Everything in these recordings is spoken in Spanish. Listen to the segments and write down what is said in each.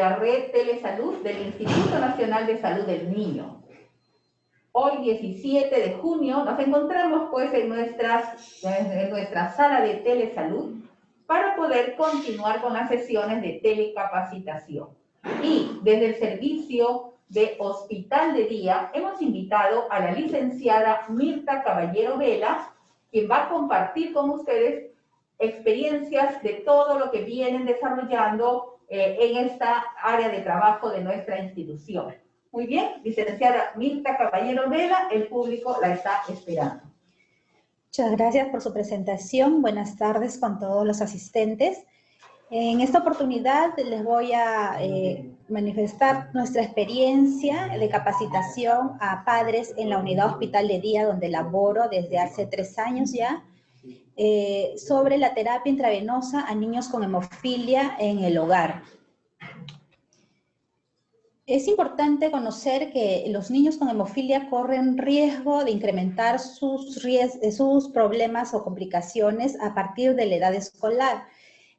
la red Telesalud del Instituto Nacional de Salud del Niño. Hoy, 17 de junio, nos encontramos pues en nuestra sala de telesalud para poder continuar con las sesiones de telecapacitación. Y desde el servicio de Hospital de Día hemos invitado a la licenciada Mirta Caballero Vela, quien va a compartir con ustedes experiencias de todo lo que vienen desarrollando en esta área de trabajo de nuestra institución. Muy bien, licenciada Mirta Caballero Vela, el público la está esperando. Muchas gracias por su presentación. Buenas tardes con todos los asistentes. En esta oportunidad les voy a manifestar nuestra experiencia de capacitación a padres en la unidad Hospital de Día, donde laboro desde hace 3 años ya, sobre la terapia intravenosa a niños con hemofilia en el hogar. Es importante conocer que los niños con hemofilia corren riesgo de incrementar sus problemas o complicaciones a partir de la edad escolar.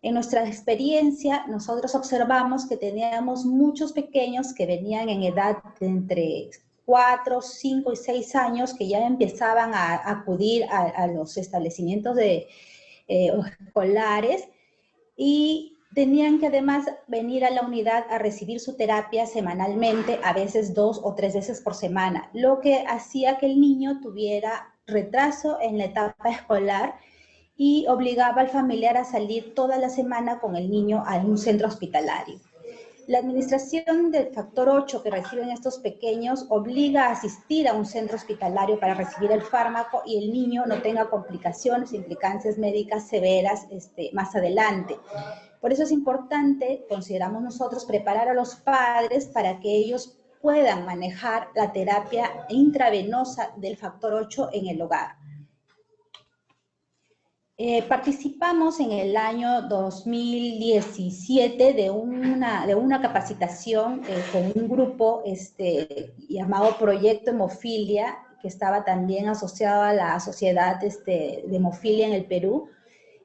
En nuestra experiencia, nosotros observamos que teníamos muchos pequeños que venían en edad de entre 4, 5 y 6 años que ya empezaban a acudir a los establecimientos escolares y tenían que además venir a la unidad a recibir su terapia semanalmente, a veces 2 o 3 veces por semana, lo que hacía que el niño tuviera retraso en la etapa escolar y obligaba al familiar a salir toda la semana con el niño a un centro hospitalario. La administración del factor 8 que reciben estos pequeños obliga a asistir a un centro hospitalario para recibir el fármaco y el niño no tenga complicaciones, implicancias médicas severas más adelante. Por eso es importante, consideramos nosotros, preparar a los padres para que ellos puedan manejar la terapia intravenosa del factor 8 en el hogar. Participamos en el año 2017 de una capacitación con un grupo llamado Proyecto Hemofilia, que estaba también asociado a la Sociedad de Hemofilia en el Perú,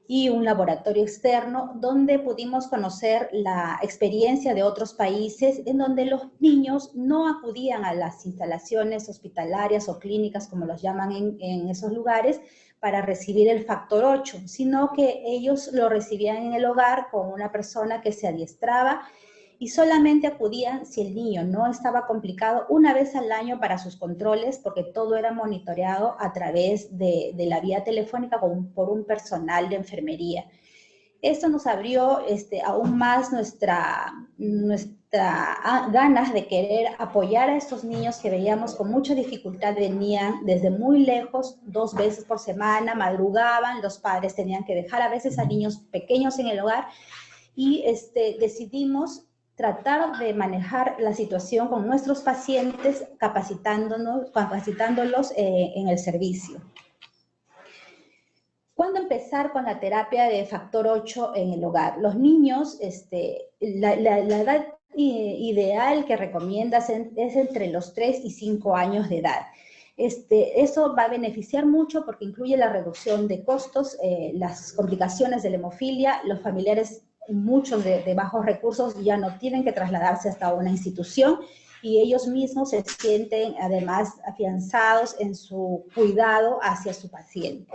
y un laboratorio externo donde pudimos conocer la experiencia de otros países en donde los niños no acudían a las instalaciones hospitalarias o clínicas, como los llaman en esos lugares, para recibir el factor 8, sino que ellos lo recibían en el hogar con una persona que se adiestraba y solamente acudían si el niño no estaba complicado una vez al año para sus controles, porque todo era monitoreado a través de la vía telefónica por un personal de enfermería. Esto nos abrió aún más nuestra ganas de querer apoyar a estos niños que veíamos con mucha dificultad, venían desde muy lejos, 2 veces por semana, madrugaban, los padres tenían que dejar a veces a niños pequeños en el hogar y decidimos tratar de manejar la situación con nuestros pacientes, capacitándolos en el servicio. ¿Cuándo empezar con la terapia de factor 8 en el hogar? Los niños, la edad ideal que recomiendas es entre los 3 y 5 años de edad. Eso va a beneficiar mucho porque incluye la reducción de costos, las complicaciones de la hemofilia, los familiares, muchos de bajos recursos, ya no tienen que trasladarse hasta una institución y ellos mismos se sienten además afianzados en su cuidado hacia su paciente.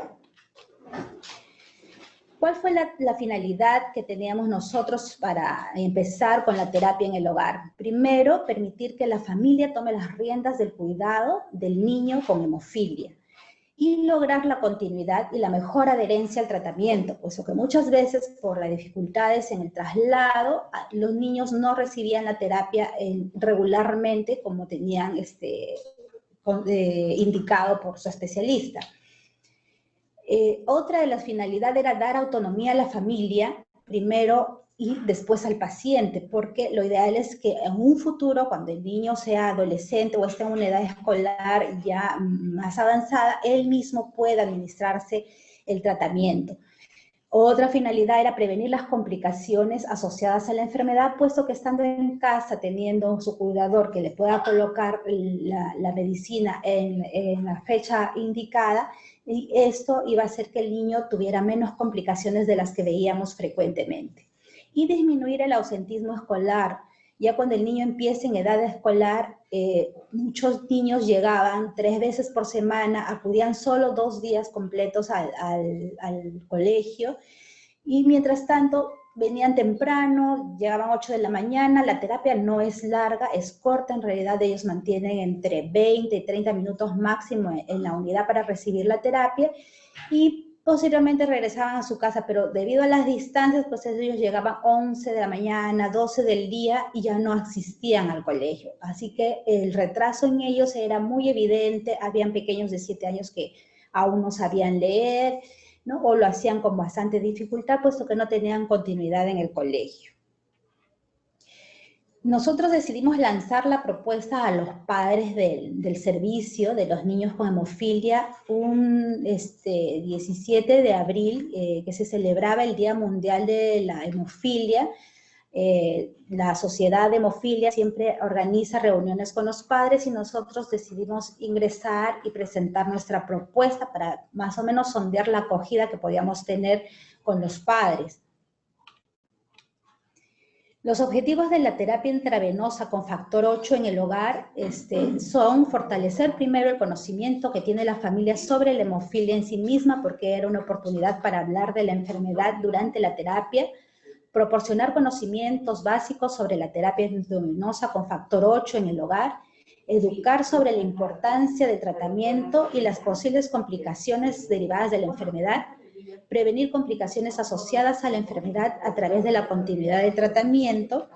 ¿Cuál fue la finalidad que teníamos nosotros para empezar con la terapia en el hogar? Primero, permitir que la familia tome las riendas del cuidado del niño con hemofilia y lograr la continuidad y la mejor adherencia al tratamiento, puesto que muchas veces por las dificultades en el traslado, los niños no recibían la terapia regularmente como tenían indicado por su especialista. Otra de las finalidades era dar autonomía a la familia, primero y después al paciente, porque lo ideal es que en un futuro, cuando el niño sea adolescente o esté en una edad escolar ya más avanzada, él mismo pueda administrarse el tratamiento. Otra finalidad era prevenir las complicaciones asociadas a la enfermedad, puesto que estando en casa, teniendo su cuidador que le pueda colocar la medicina en la fecha indicada, y esto iba a hacer que el niño tuviera menos complicaciones de las que veíamos frecuentemente. Y disminuir el ausentismo escolar, Ya cuando el niño empieza en edad escolar, muchos niños llegaban 3 veces por semana, acudían solo 2 días completos al colegio, y mientras tanto venían temprano, llegaban 8 de la mañana, la terapia no es larga, es corta, en realidad ellos mantienen entre 20 y 30 minutos máximo en la unidad para recibir la terapia, y posteriormente regresaban a su casa, pero debido a las distancias, pues ellos llegaban 11 de la mañana, 12 del día y ya no asistían al colegio. Así que el retraso en ellos era muy evidente, habían pequeños de 7 años que aún no sabían leer, ¿no? O lo hacían con bastante dificultad, puesto que no tenían continuidad en el colegio. Nosotros decidimos lanzar la propuesta a los padres del servicio de los niños con hemofilia un 17 de abril, que se celebraba el Día Mundial de la Hemofilia. La Sociedad de Hemofilia siempre organiza reuniones con los padres y nosotros decidimos ingresar y presentar nuestra propuesta para más o menos sondear la acogida que podíamos tener con los padres. Los objetivos de la terapia intravenosa con factor 8 en el hogar son fortalecer primero el conocimiento que tiene la familia sobre la hemofilia en sí misma, porque era una oportunidad para hablar de la enfermedad durante la terapia, proporcionar conocimientos básicos sobre la terapia intravenosa con factor 8 en el hogar, educar sobre la importancia del tratamiento y las posibles complicaciones derivadas de la enfermedad, prevenir complicaciones asociadas a la enfermedad a través de la continuidad del tratamiento.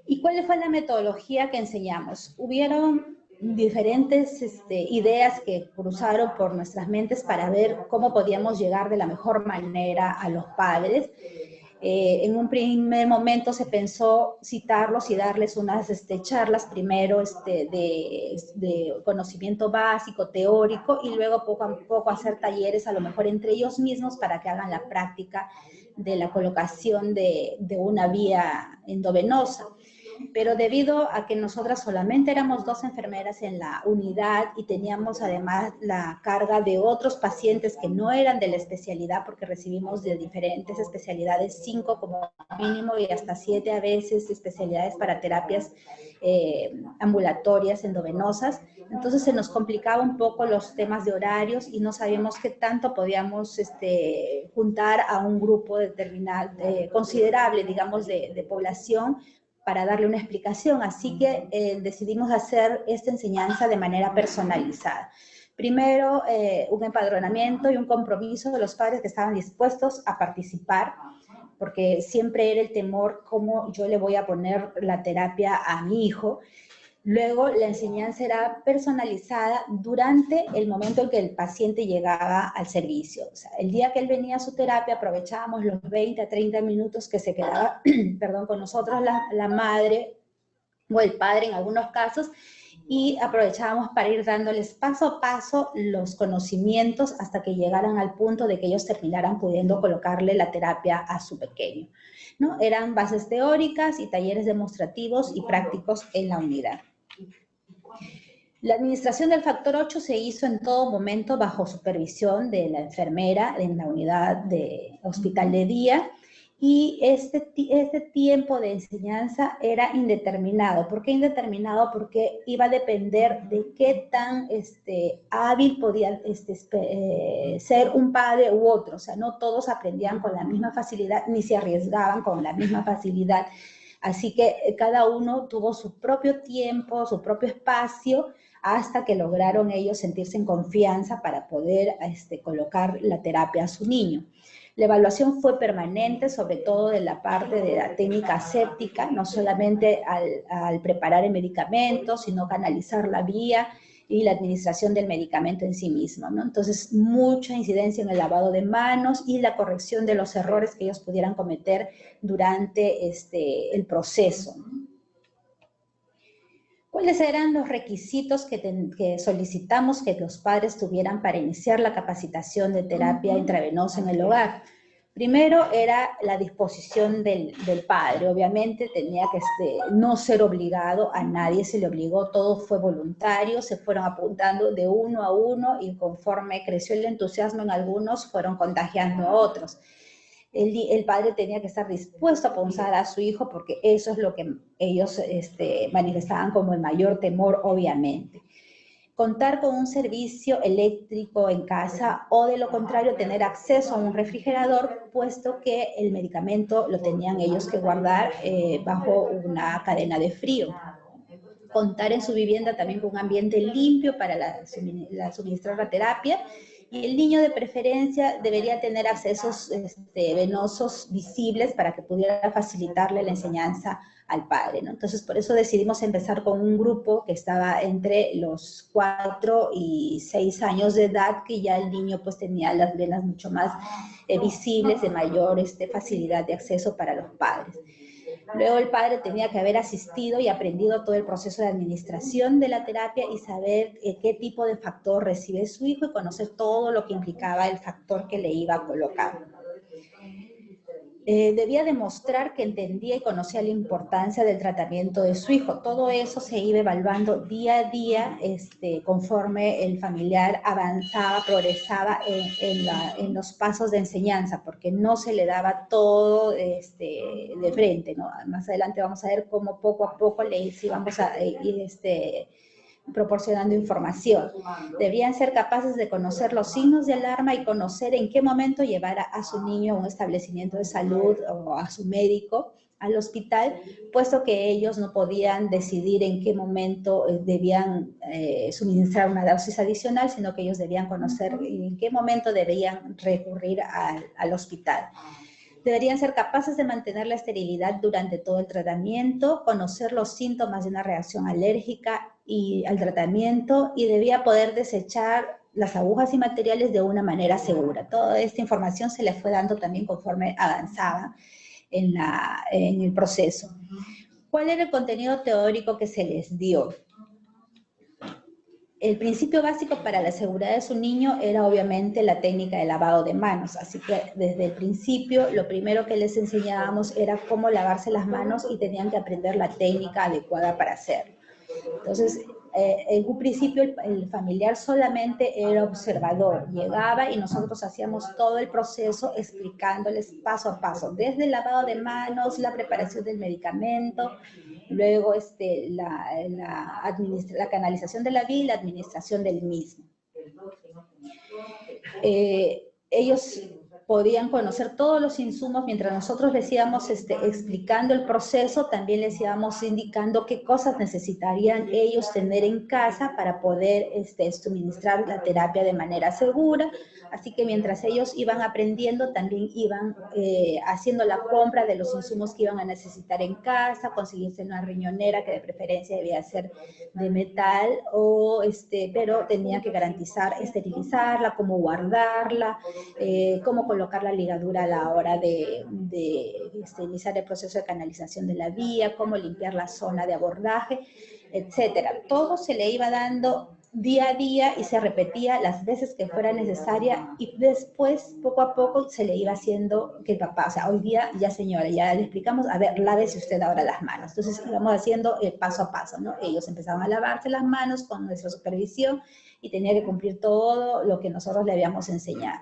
¿Y cuál fue la metodología que enseñamos? Hubieron diferentes ideas que cruzaron por nuestras mentes para ver cómo podíamos llegar de la mejor manera a los padres. En un primer momento se pensó citarlos y darles unas charlas primero de conocimiento básico, teórico, y luego poco a poco hacer talleres a lo mejor entre ellos mismos para que hagan la práctica de la colocación de una vía endovenosa. Pero debido a que nosotras solamente éramos 2 enfermeras en la unidad y teníamos además la carga de otros pacientes que no eran de la especialidad, porque recibimos de diferentes especialidades, 5 como mínimo y hasta 7 a veces especialidades para terapias ambulatorias endovenosas, entonces se nos complicaba un poco los temas de horarios y no sabíamos qué tanto podíamos juntar a un grupo determinado, considerable, digamos, de población, para darle una explicación, así que decidimos hacer esta enseñanza de manera personalizada. Primero, un empadronamiento y un compromiso de los padres que estaban dispuestos a participar, porque siempre era el temor cómo yo le voy a poner la terapia a mi hijo. Luego, la enseñanza era personalizada durante el momento en que el paciente llegaba al servicio. O sea, el día que él venía a su terapia, aprovechábamos los 20 a 30 minutos que se quedaba con nosotros la madre o el padre en algunos casos, y aprovechábamos para ir dándoles paso a paso los conocimientos hasta que llegaran al punto de que ellos terminaran pudiendo colocarle la terapia a su pequeño, ¿no? Eran bases teóricas y talleres demostrativos y prácticos en la unidad. La administración del factor 8 se hizo en todo momento bajo supervisión de la enfermera en la unidad de hospital de día, y este tiempo de enseñanza era indeterminado. ¿Por qué indeterminado? Porque iba a depender de qué tan hábil podía ser un padre u otro. O sea, no todos aprendían con la misma facilidad ni se arriesgaban con la misma facilidad. Así que cada uno tuvo su propio tiempo, su propio espacio, hasta que lograron ellos sentirse en confianza para poder colocar la terapia a su niño. La evaluación fue permanente, sobre todo de la parte de la técnica aséptica, no solamente al preparar el medicamento, sino canalizar la vía y la administración del medicamento en sí mismo, ¿no? Entonces, mucha incidencia en el lavado de manos y la corrección de los errores que ellos pudieran cometer durante el proceso. ¿Cuáles eran los requisitos que solicitamos que los padres tuvieran para iniciar la capacitación de terapia intravenosa en el hogar? Primero era la disposición del padre. Obviamente tenía que no ser obligado, a nadie se le obligó, todo fue voluntario, se fueron apuntando de uno a uno y conforme creció el entusiasmo en algunos, fueron contagiando a otros. el padre tenía que estar dispuesto a punzar a su hijo porque eso es lo que ellos manifestaban como el mayor temor, obviamente. Contar con un servicio eléctrico en casa o de lo contrario tener acceso a un refrigerador, puesto que el medicamento lo tenían ellos que guardar bajo una cadena de frío. Contar en su vivienda también con un ambiente limpio para suministrar la terapia, y el niño de preferencia debería tener accesos venosos visibles para que pudiera facilitarle la enseñanza al padre, ¿no? Entonces, por eso decidimos empezar con un grupo que estaba entre los 4 y 6 años de edad, que ya el niño pues tenía las venas mucho más visibles, de mayor facilidad de acceso para los padres. Luego el padre tenía que haber asistido y aprendido todo el proceso de administración de la terapia y saber qué tipo de factor recibe su hijo y conocer todo lo que implicaba el factor que le iba a colocar. Debía demostrar que entendía y conocía la importancia del tratamiento de su hijo. Todo eso se iba evaluando día a día conforme el familiar avanzaba, progresaba en los pasos de enseñanza, porque no se le daba todo de frente, ¿no? Más adelante vamos a ver cómo poco a poco le íbamos a ir proporcionando información. Debían ser capaces de conocer los signos de alarma y conocer en qué momento llevar a su niño a un establecimiento de salud o a su médico al hospital, puesto que ellos no podían decidir en qué momento debían suministrar una dosis adicional, sino que ellos debían conocer en qué momento debían recurrir al hospital. Deberían ser capaces de mantener la esterilidad durante todo el tratamiento, conocer los síntomas de una reacción alérgica al tratamiento, y debía poder desechar las agujas y materiales de una manera segura. Toda esta información se le fue dando también conforme avanzaba en el proceso. ¿Cuál era el contenido teórico que se les dio? El principio básico para la seguridad de su niño era obviamente la técnica de lavado de manos, así que desde el principio lo primero que les enseñábamos era cómo lavarse las manos y tenían que aprender la técnica adecuada para hacerlo. Entonces, en un principio el familiar solamente era observador, llegaba y nosotros hacíamos todo el proceso explicándoles paso a paso, desde el lavado de manos, la preparación del medicamento, luego la canalización de la vía y la administración del mismo. Ellos podían conocer todos los insumos mientras nosotros les íbamos explicando el proceso, también les íbamos indicando qué cosas necesitarían ellos tener en casa para poder suministrar la terapia de manera segura. Así que mientras ellos iban aprendiendo, también iban haciendo la compra de los insumos que iban a necesitar en casa, conseguirse una riñonera que de preferencia debía ser de metal, pero tenía que garantizar esterilizarla, cómo guardarla, cómo colocar la ligadura a la hora de iniciar el proceso de canalización de la vía, cómo limpiar la zona de abordaje, etcétera. Todo se le iba dando día a día y se repetía las veces que fuera necesaria, y después, poco a poco, se le iba haciendo que el papá, o sea, hoy día ya señora, ya le explicamos, a ver, lávese usted ahora las manos. Entonces íbamos haciendo paso a paso, ¿no? Ellos empezaban a lavarse las manos con nuestra supervisión y tenía que cumplir todo lo que nosotros le habíamos enseñado.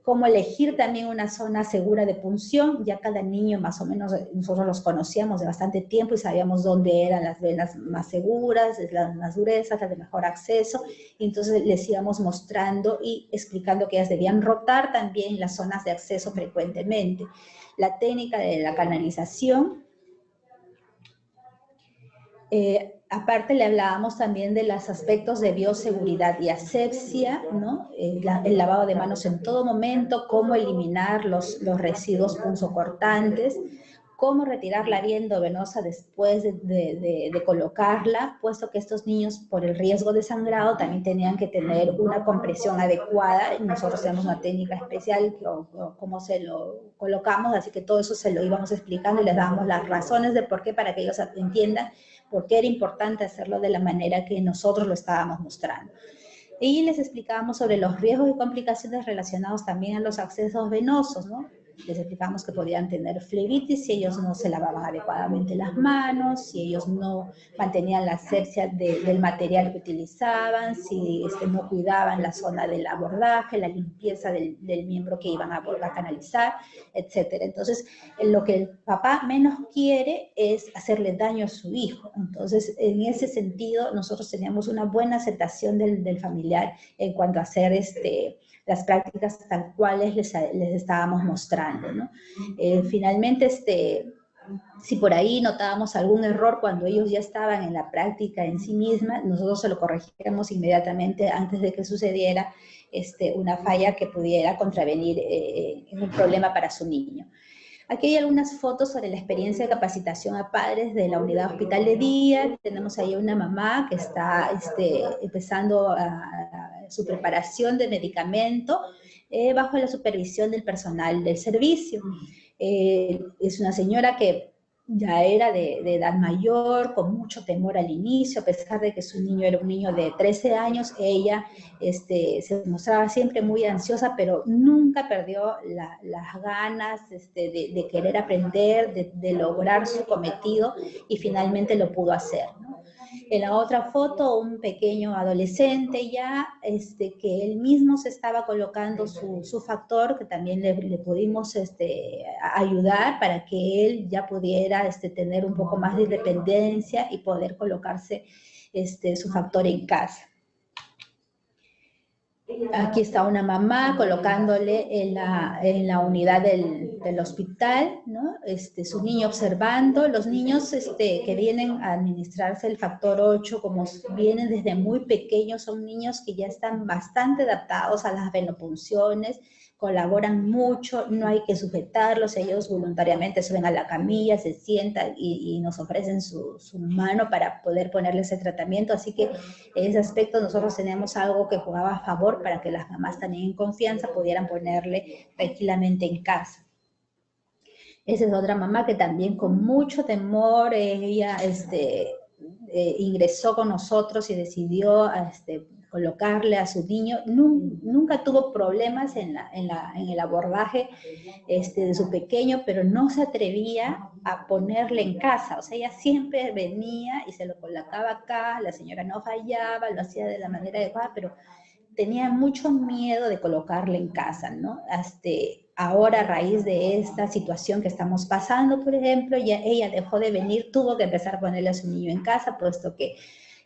Cómo elegir también una zona segura de punción. Ya cada niño más o menos nosotros los conocíamos de bastante tiempo y sabíamos dónde eran las venas más seguras, las más durezas, las de mejor acceso, y entonces les íbamos mostrando y explicando que ellas debían rotar también las zonas de acceso frecuentemente. La técnica de la canalización. Aparte le hablábamos también de los aspectos de bioseguridad y asepsia, ¿no? El lavado de manos en todo momento, cómo eliminar los residuos punzocortantes, cómo retirar la vía endovenosa después de colocarla, puesto que estos niños, por el riesgo de sangrado, también tenían que tener una compresión adecuada. Nosotros tenemos una técnica especial, cómo se lo colocamos, así que todo eso se lo íbamos explicando y les dábamos las razones de por qué, para que ellos entiendan por qué era importante hacerlo de la manera que nosotros lo estábamos mostrando. Y les explicábamos sobre los riesgos y complicaciones relacionados también a los accesos venosos, ¿no? les explicamos que podían tener flebitis si ellos no se lavaban adecuadamente las manos, si ellos no mantenían la asepsia del material que utilizaban, si no cuidaban la zona del abordaje, la limpieza del miembro que iban a canalizar, etcétera. Entonces, lo que el papá menos quiere es hacerle daño a su hijo. Entonces, en ese sentido, nosotros teníamos una buena aceptación del familiar en cuanto a hacer las prácticas tal cuales les estábamos mostrando, ¿no? Finalmente, si por ahí notábamos algún error cuando ellos ya estaban en la práctica en sí misma, nosotros se lo corregíamos inmediatamente antes de que sucediera una falla que pudiera contravenir en un problema para su niño. Aquí hay algunas fotos sobre la experiencia de capacitación a padres de la unidad hospital de día. Tenemos ahí una mamá que está empezando su preparación de medicamento bajo la supervisión del personal del servicio. Es una señora que ya era de edad mayor, con mucho temor al inicio, a pesar de que su niño era un niño de 13 años, ella se mostraba siempre muy ansiosa, pero nunca perdió las ganas de querer aprender, de lograr su cometido, y finalmente lo pudo hacer, ¿no? En la otra foto, un pequeño adolescente ya, que él mismo se estaba colocando su factor, que también le pudimos ayudar para que él ya pudiera tener un poco más de independencia y poder colocarse su factor en casa. Aquí está una mamá colocándole en la unidad del hospital, ¿no? Su niño observando. Los niños que vienen a administrarse el factor 8, como vienen desde muy pequeños, son niños que ya están bastante adaptados a las venopunciones, colaboran mucho, no hay que sujetarlos, ellos voluntariamente suben a la camilla, se sientan y nos ofrecen su mano para poder ponerles el tratamiento. Así que en ese aspecto nosotros teníamos algo que jugaba a favor para que las mamás también en confianza pudieran ponerle tranquilamente en casa. Esa es otra mamá que también con mucho temor, ella ingresó con nosotros y decidió colocarle a su niño. Nunca tuvo problemas en el abordaje de su pequeño, pero no se atrevía a ponerle en casa. O sea, ella siempre venía y se lo colocaba acá, la señora no fallaba, lo hacía de la manera adecuada, pero tenía mucho miedo de colocarle en casa, ¿no? Ahora, a raíz de esta situación que estamos pasando, por ejemplo, ya ella dejó de venir, tuvo que empezar a ponerle a su niño en casa, puesto que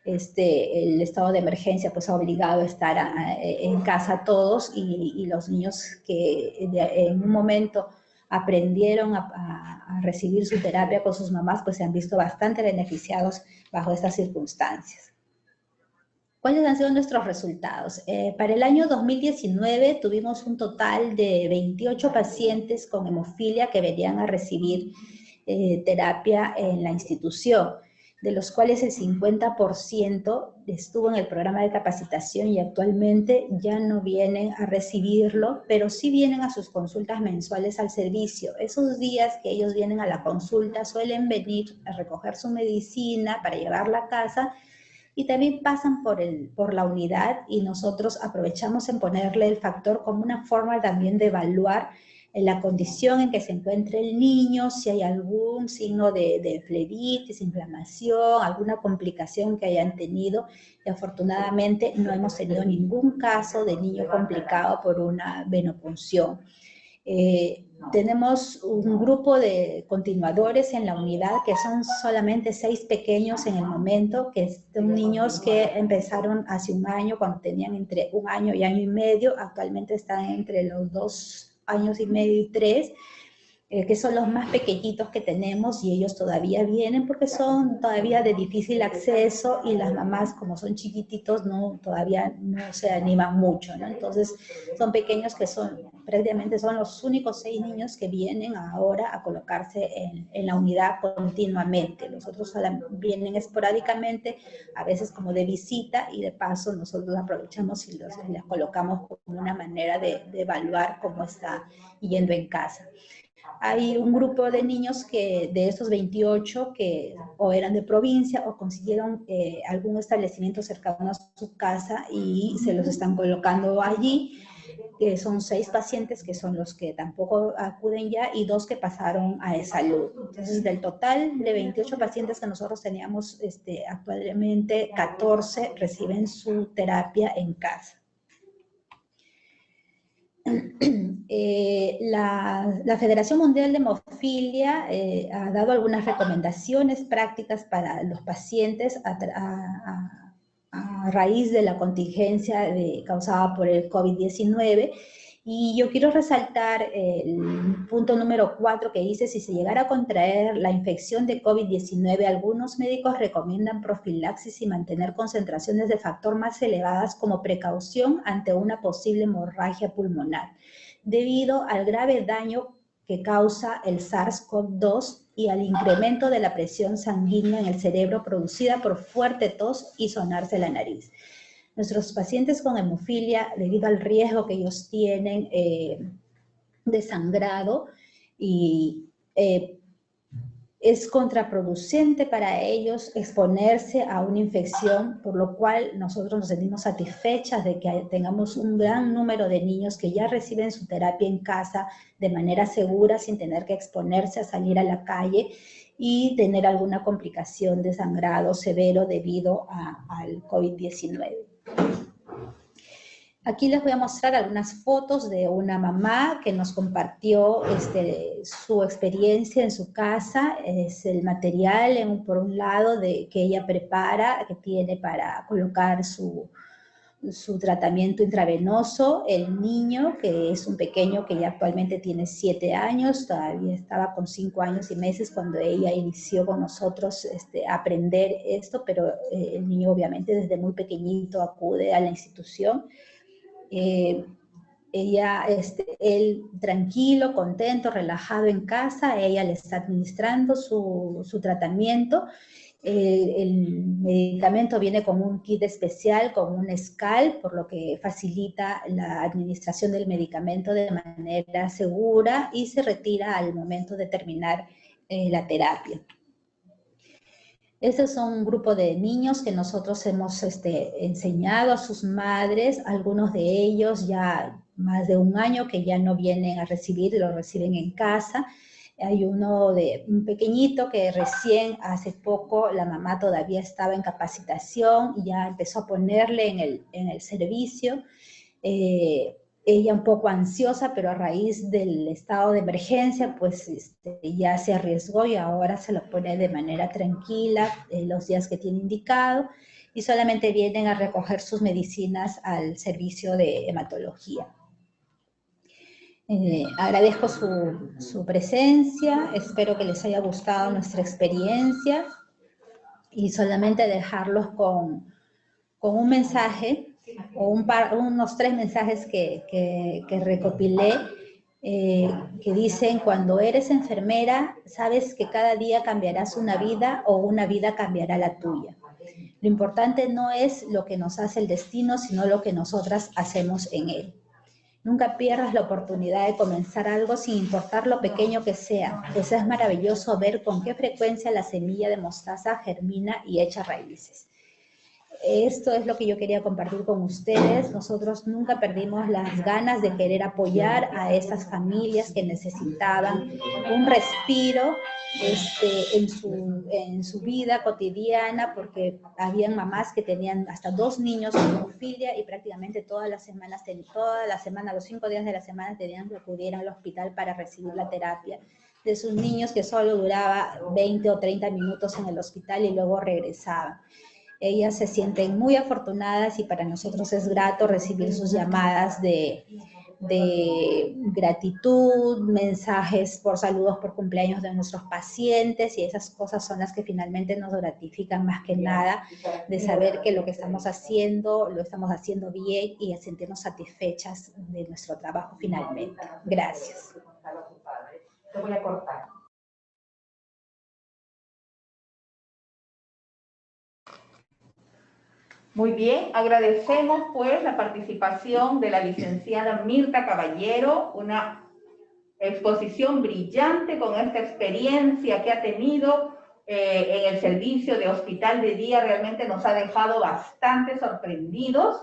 el estado de emergencia pues ha obligado a estar en casa todos, y los niños que en un momento aprendieron a recibir su terapia con sus mamás, pues se han visto bastante beneficiados bajo estas circunstancias. ¿Cuáles han sido nuestros resultados? Para el año 2019 tuvimos un total de 28 pacientes con hemofilia que venían a recibir terapia en la institución, de los cuales el 50% estuvo en el programa de capacitación y actualmente ya no vienen a recibirlo, pero sí vienen a sus consultas mensuales al servicio. Esos días que ellos vienen a la consulta suelen venir a recoger su medicina para llevarla a casa, y también pasan por la unidad, y nosotros aprovechamos en ponerle el factor como una forma también de evaluar la condición en que se encuentre el niño, si hay algún signo de flebitis, inflamación, alguna complicación que hayan tenido. Y afortunadamente no hemos tenido ningún caso de niño complicado por una venopunción. Tenemos un grupo de continuadores en la unidad que son solamente 6 pequeños en el momento, que son niños que empezaron hace un año, cuando tenían entre 1 año y año y medio. Actualmente están entre los 2 años y medio y 3, que son los más pequeñitos que tenemos, y ellos todavía vienen porque son todavía de difícil acceso, y las mamás, como son chiquititos, todavía no se animan mucho, ¿no? Entonces son pequeños que prácticamente son los únicos 6 niños que vienen ahora a colocarse en la unidad continuamente. Los otros vienen esporádicamente, a veces como de visita, y de paso nosotros aprovechamos y los colocamos como una manera de evaluar cómo está yendo en casa. Hay un grupo de niños de estos 28 que o eran de provincia o consiguieron algún establecimiento cercano a su casa y se los están colocando allí. que son 6 pacientes que son los que tampoco acuden ya y 2 que pasaron a salud. Entonces, del total de 28 pacientes que nosotros teníamos, actualmente 14 reciben su terapia en casa. La Federación Mundial de Hemofilia ha dado algunas recomendaciones prácticas para los pacientes a raíz de la contingencia causada por el COVID-19, y yo quiero resaltar el punto número 4 que dice: si se llegara a contraer la infección de COVID-19, algunos médicos recomiendan profilaxis y mantener concentraciones de factor más elevadas como precaución ante una posible hemorragia pulmonar, debido al grave daño que causa el SARS-CoV-2 y al incremento de la presión sanguínea en el cerebro producida por fuerte tos y sonarse la nariz. Nuestros pacientes con hemofilia, debido al riesgo que ellos tienen de sangrado, es contraproducente para ellos exponerse a una infección, por lo cual nosotros nos sentimos satisfechas de que tengamos un gran número de niños que ya reciben su terapia en casa de manera segura, sin tener que exponerse a salir a la calle y tener alguna complicación de sangrado severo debido al COVID-19. Aquí les voy a mostrar algunas fotos de una mamá que nos compartió su experiencia en su casa. Es el material, por un lado, que ella prepara, que tiene para colocar su tratamiento intravenoso. El niño, que es un pequeño que ya actualmente tiene 7 años, todavía estaba con 5 años y meses cuando ella inició con nosotros a aprender esto, pero el niño obviamente desde muy pequeñito acude a la institución. Él tranquilo, contento, relajado en casa, ella le está administrando su tratamiento. El medicamento viene con un kit especial, con un SCAL, por lo que facilita la administración del medicamento de manera segura y se retira al momento de terminar la terapia. Estos son un grupo de niños que nosotros hemos enseñado a sus madres, algunos de ellos ya más de 1 año que ya no vienen a recibir, lo reciben en casa. Hay un pequeñito que recién hace poco la mamá todavía estaba en capacitación y ya empezó a ponerle en el servicio. Ella un poco ansiosa, pero a raíz del estado de emergencia, pues ya se arriesgó y ahora se lo pone de manera tranquila los días que tiene indicado, y solamente vienen a recoger sus medicinas al servicio de hematología. Agradezco su presencia, espero que les haya gustado nuestra experiencia y solamente dejarlos con un mensaje o unos 3 mensajes que recopilé, que dicen: cuando eres enfermera, sabes que cada día cambiarás una vida o una vida cambiará la tuya. Lo importante no es lo que nos hace el destino, sino lo que nosotras hacemos en él. Nunca pierdas la oportunidad de comenzar algo sin importar lo pequeño que sea, pues es maravilloso ver con qué frecuencia la semilla de mostaza germina y echa raíces. Esto es lo que yo quería compartir con ustedes. Nosotros nunca perdimos las ganas de querer apoyar a esas familias que necesitaban un respiro en su vida cotidiana, porque habían mamás que tenían hasta 2 niños con hemofilia y prácticamente todas las semanas, los 5 días de la semana tenían que acudir al hospital para recibir la terapia de sus niños, que solo duraba 20 o 30 minutos en el hospital y luego regresaban. Ellas se sienten muy afortunadas y para nosotros es grato recibir sus llamadas de gratitud, mensajes por saludos por cumpleaños de nuestros pacientes, y esas cosas son las que finalmente nos gratifican más que nada, de saber que lo que estamos haciendo, lo estamos haciendo bien y sentirnos satisfechas de nuestro trabajo finalmente. Gracias. Te voy a cortar. Muy bien, agradecemos pues la participación de la licenciada Mirta Caballero, una exposición brillante con esta experiencia que ha tenido en el servicio de hospital de día. Realmente nos ha dejado bastante sorprendidos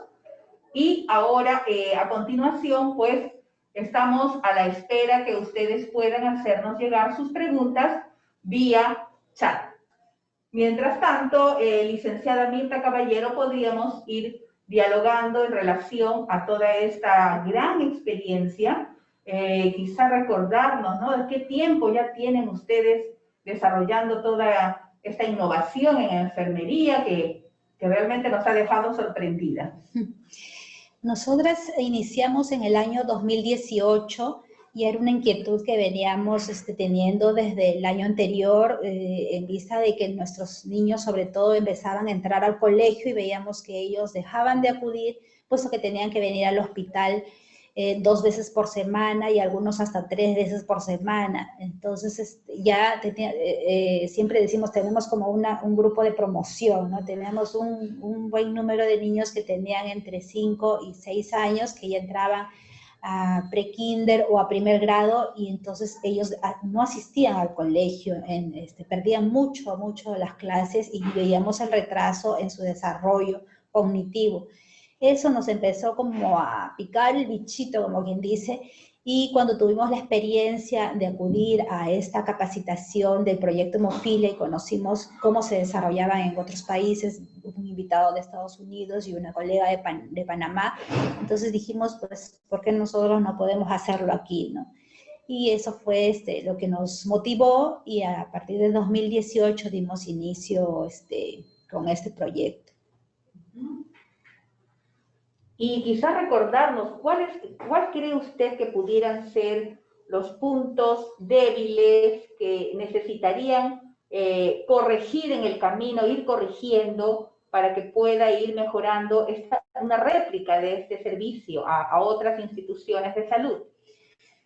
Y ahora, a continuación, pues, estamos a la espera que ustedes puedan hacernos llegar sus preguntas vía chat. Mientras tanto, licenciada Mirta Caballero, podríamos ir dialogando en relación a toda esta gran experiencia, quizá recordarnos, ¿no?, de qué tiempo ya tienen ustedes desarrollando toda esta innovación en enfermería que realmente nos ha dejado sorprendidas. Nosotras iniciamos en el año 2018 y era una inquietud que veníamos teniendo desde el año anterior en vista de que nuestros niños sobre todo empezaban a entrar al colegio y veíamos que ellos dejaban de acudir, puesto que tenían que venir al hospital 2 veces por semana y algunos hasta 3 veces por semana. Entonces ya siempre decimos, tenemos como un grupo de promoción, ¿no? Tenemos un buen número de niños que tenían entre 5 y 6 años que ya entraban a pre-kinder o a primer grado y entonces ellos no asistían al colegio, perdían mucho las clases y veíamos el retraso en su desarrollo cognitivo. Eso nos empezó como a picar el bichito, como quien dice, y cuando tuvimos la experiencia de acudir a esta capacitación del proyecto Hemofilia y conocimos cómo se desarrollaban en otros países, un invitado de Estados Unidos y una colega de Panamá, entonces dijimos, pues, ¿por qué nosotros no podemos hacerlo aquí, no? Y eso fue lo que nos motivó y a partir de 2018 dimos inicio con este proyecto. Y quizá recordarnos, ¿cuál cree usted que pudieran ser los puntos débiles que necesitarían corregir en el camino, ir corrigiendo para que pueda ir mejorando una réplica de este servicio a otras instituciones de salud?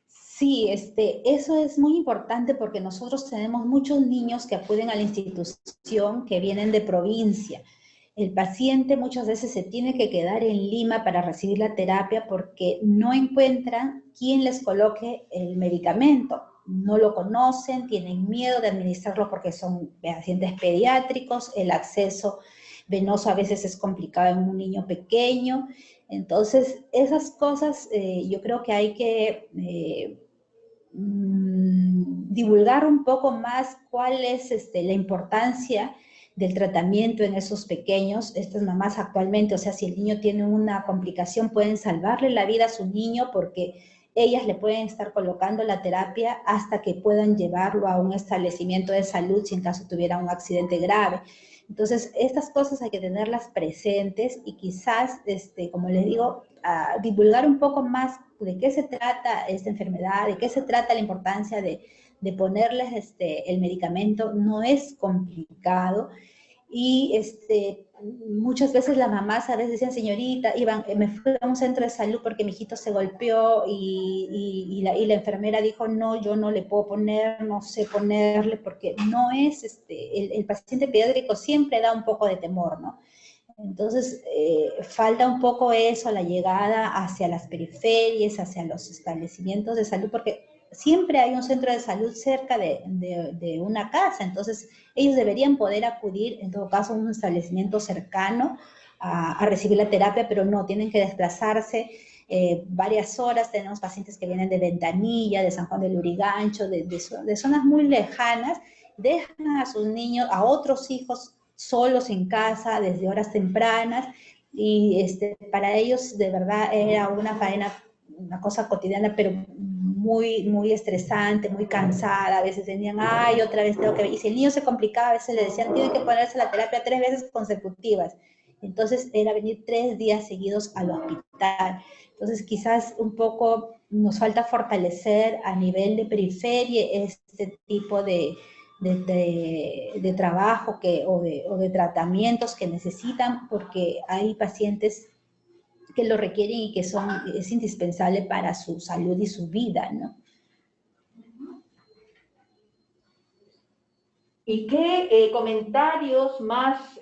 Sí, eso es muy importante porque nosotros tenemos muchos niños que acuden a la institución que vienen de provincia. El paciente muchas veces se tiene que quedar en Lima para recibir la terapia porque no encuentran quién les coloque el medicamento. No lo conocen, tienen miedo de administrarlo porque son pacientes pediátricos, el acceso venoso a veces es complicado en un niño pequeño. Entonces, esas cosas yo creo que hay que divulgar un poco más cuál es la importancia del tratamiento en esos pequeños, estas mamás actualmente, o sea, si el niño tiene una complicación, pueden salvarle la vida a su niño porque ellas le pueden estar colocando la terapia hasta que puedan llevarlo a un establecimiento de salud si en caso tuviera un accidente grave. Entonces, estas cosas hay que tenerlas presentes y quizás, como les digo, divulgar un poco más de qué se trata esta enfermedad, de qué se trata la importancia de ponerles el medicamento. No es complicado y muchas veces las mamás a veces decían, señorita, me fui a un centro de salud porque mi hijito se golpeó y la enfermera dijo, no, yo no le puedo poner, no sé ponerle, porque no es, el paciente pediátrico siempre da un poco de temor, ¿no? Entonces, falta un poco eso, la llegada hacia las periferias, hacia los establecimientos de salud, porque siempre hay un centro de salud cerca de una casa, entonces ellos deberían poder acudir, en todo caso, a un establecimiento cercano a recibir la terapia, pero no, tienen que desplazarse varias horas. Tenemos pacientes que vienen de Ventanilla, de San Juan del Lurigancho, de zonas muy lejanas, dejan a sus niños, a otros hijos solos en casa desde horas tempranas y para ellos de verdad era una faena, una cosa cotidiana, pero muy, muy estresante, muy cansada. A veces tenían, ay, otra vez tengo que ver. Y si el niño se complicaba, a veces le decían, tiene que ponerse la terapia 3 veces consecutivas. Entonces era venir 3 días seguidos al hospital. Entonces quizás un poco nos falta fortalecer a nivel de periferia este tipo de trabajo o de tratamientos que necesitan, porque hay pacientes que lo requieren y que es indispensable para su salud y su vida, ¿no? ¿Y qué comentarios más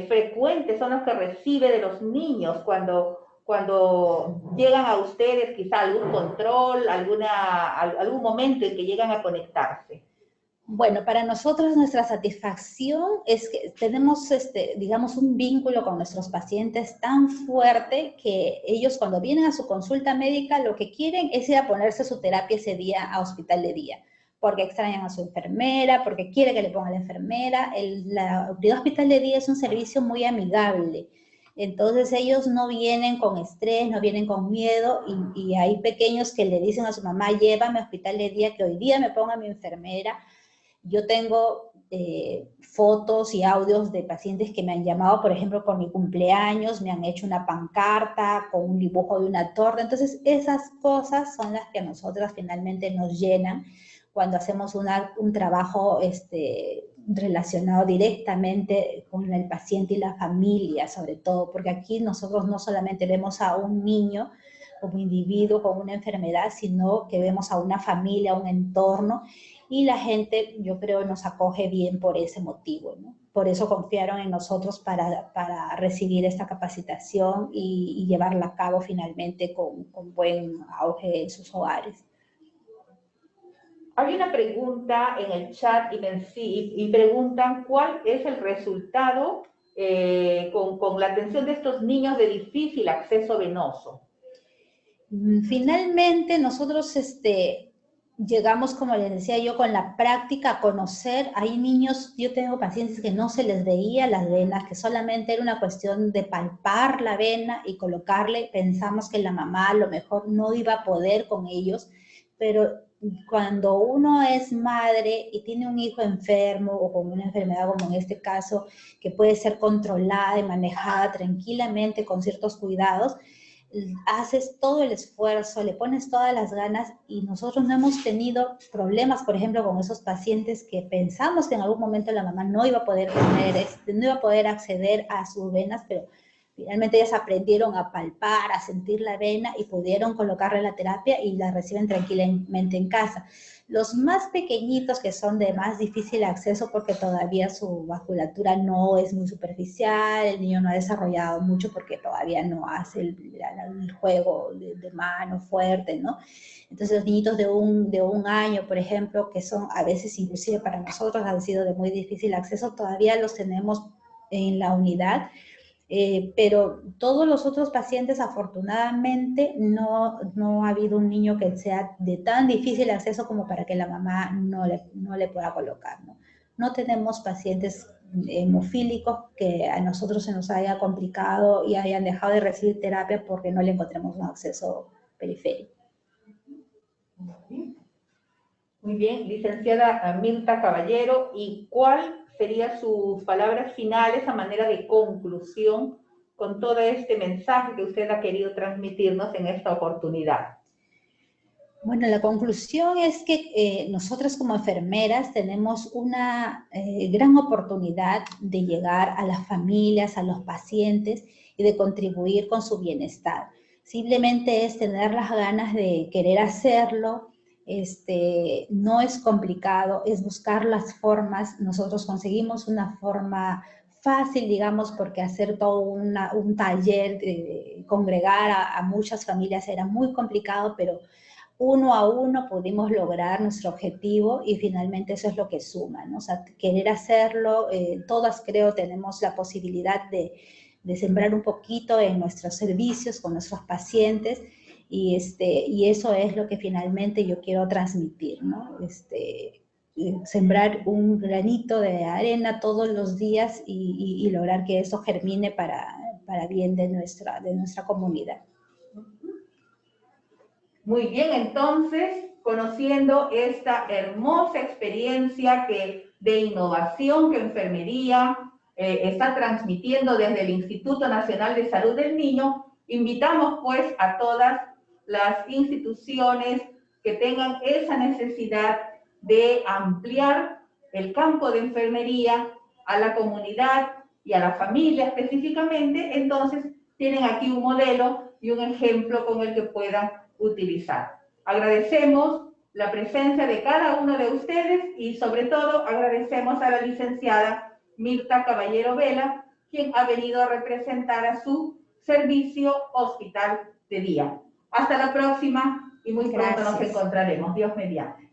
frecuentes son los que recibe de los niños cuando llegan a ustedes, quizá algún control, algún momento en que llegan a conectarse? Bueno, para nosotros nuestra satisfacción es que tenemos, digamos, un vínculo con nuestros pacientes tan fuerte que ellos cuando vienen a su consulta médica lo que quieren es ir a ponerse su terapia ese día a hospital de día, porque extrañan a su enfermera, porque quiere que le ponga la enfermera. La unidad hospital de día es un servicio muy amigable. Entonces ellos no vienen con estrés, no vienen con miedo y hay pequeños que le dicen a su mamá, llévame a hospital de día, que hoy día me ponga mi enfermera. Yo tengo fotos y audios de pacientes que me han llamado, por ejemplo, por mi cumpleaños, me han hecho una pancarta con un dibujo de una torre. Entonces, esas cosas son las que a nosotras finalmente nos llenan cuando hacemos un trabajo relacionado directamente con el paciente y la familia, sobre todo, porque aquí nosotros no solamente vemos a un niño como individuo con una enfermedad, sino que vemos a una familia, a un entorno, y la gente, yo creo, nos acoge bien por ese motivo, ¿no? Por eso confiaron en nosotros para recibir esta capacitación y llevarla a cabo finalmente con buen auge en sus hogares. Hay una pregunta en el chat y preguntan cuál es el resultado con la atención de estos niños de difícil acceso venoso. Finalmente, nosotros llegamos, como les decía yo, con la práctica a conocer. Hay niños, yo tengo pacientes que no se les veía las venas, que solamente era una cuestión de palpar la vena y colocarle. Pensamos que la mamá a lo mejor no iba a poder con ellos, pero cuando uno es madre y tiene un hijo enfermo o con una enfermedad como en este caso, que puede ser controlada y manejada tranquilamente con ciertos cuidados, haces todo el esfuerzo, le pones todas las ganas y nosotros no hemos tenido problemas, por ejemplo, con esos pacientes que pensamos que en algún momento la mamá no iba a poder tener, no iba a poder acceder a sus venas, pero finalmente ellas aprendieron a palpar, a sentir la vena y pudieron colocarle la terapia y la reciben tranquilamente en casa. Los más pequeñitos, que son de más difícil acceso porque todavía su vasculatura no es muy superficial, el niño no ha desarrollado mucho porque todavía no hace el juego de mano fuerte, ¿no? Entonces los niñitos de un año, por ejemplo, que son a veces inclusive para nosotros han sido de muy difícil acceso, todavía los tenemos en la unidad. Pero todos los otros pacientes, afortunadamente, no ha habido un niño que sea de tan difícil acceso como para que la mamá no le pueda colocar, ¿no? No tenemos pacientes hemofílicos que a nosotros se nos haya complicado y hayan dejado de recibir terapia porque no le encontremos un acceso periférico. Muy bien, licenciada Mirta Caballero, ¿y cuál sería sus palabras finales a manera de conclusión con todo este mensaje que usted ha querido transmitirnos en esta oportunidad? Bueno, la conclusión es que nosotras como enfermeras tenemos una gran oportunidad de llegar a las familias, a los pacientes y de contribuir con su bienestar. Simplemente es tener las ganas de querer hacerlo. No es complicado, es buscar las formas. Nosotros conseguimos una forma fácil, digamos, porque hacer todo un taller, congregar a muchas familias era muy complicado, pero uno a uno pudimos lograr nuestro objetivo y finalmente eso es lo que suma, ¿no? O sea, querer hacerlo, todas creo tenemos la posibilidad de sembrar un poquito en nuestros servicios con nuestros pacientes y eso es lo que finalmente yo quiero transmitir, ¿no? Sembrar un granito de arena todos los días y lograr que eso germine para bien de nuestra comunidad. Muy bien, entonces, conociendo esta hermosa experiencia de innovación que Enfermería está transmitiendo desde el Instituto Nacional de Salud del Niño, invitamos pues a todas las instituciones que tengan esa necesidad de ampliar el campo de enfermería a la comunidad y a la familia específicamente. Entonces, tienen aquí un modelo y un ejemplo con el que puedan utilizar. Agradecemos la presencia de cada uno de ustedes y sobre todo agradecemos a la licenciada Mirta Caballero Vela, quien ha venido a representar a su servicio hospital de día. Hasta la próxima y muy pronto nos encontraremos. Dios mediante.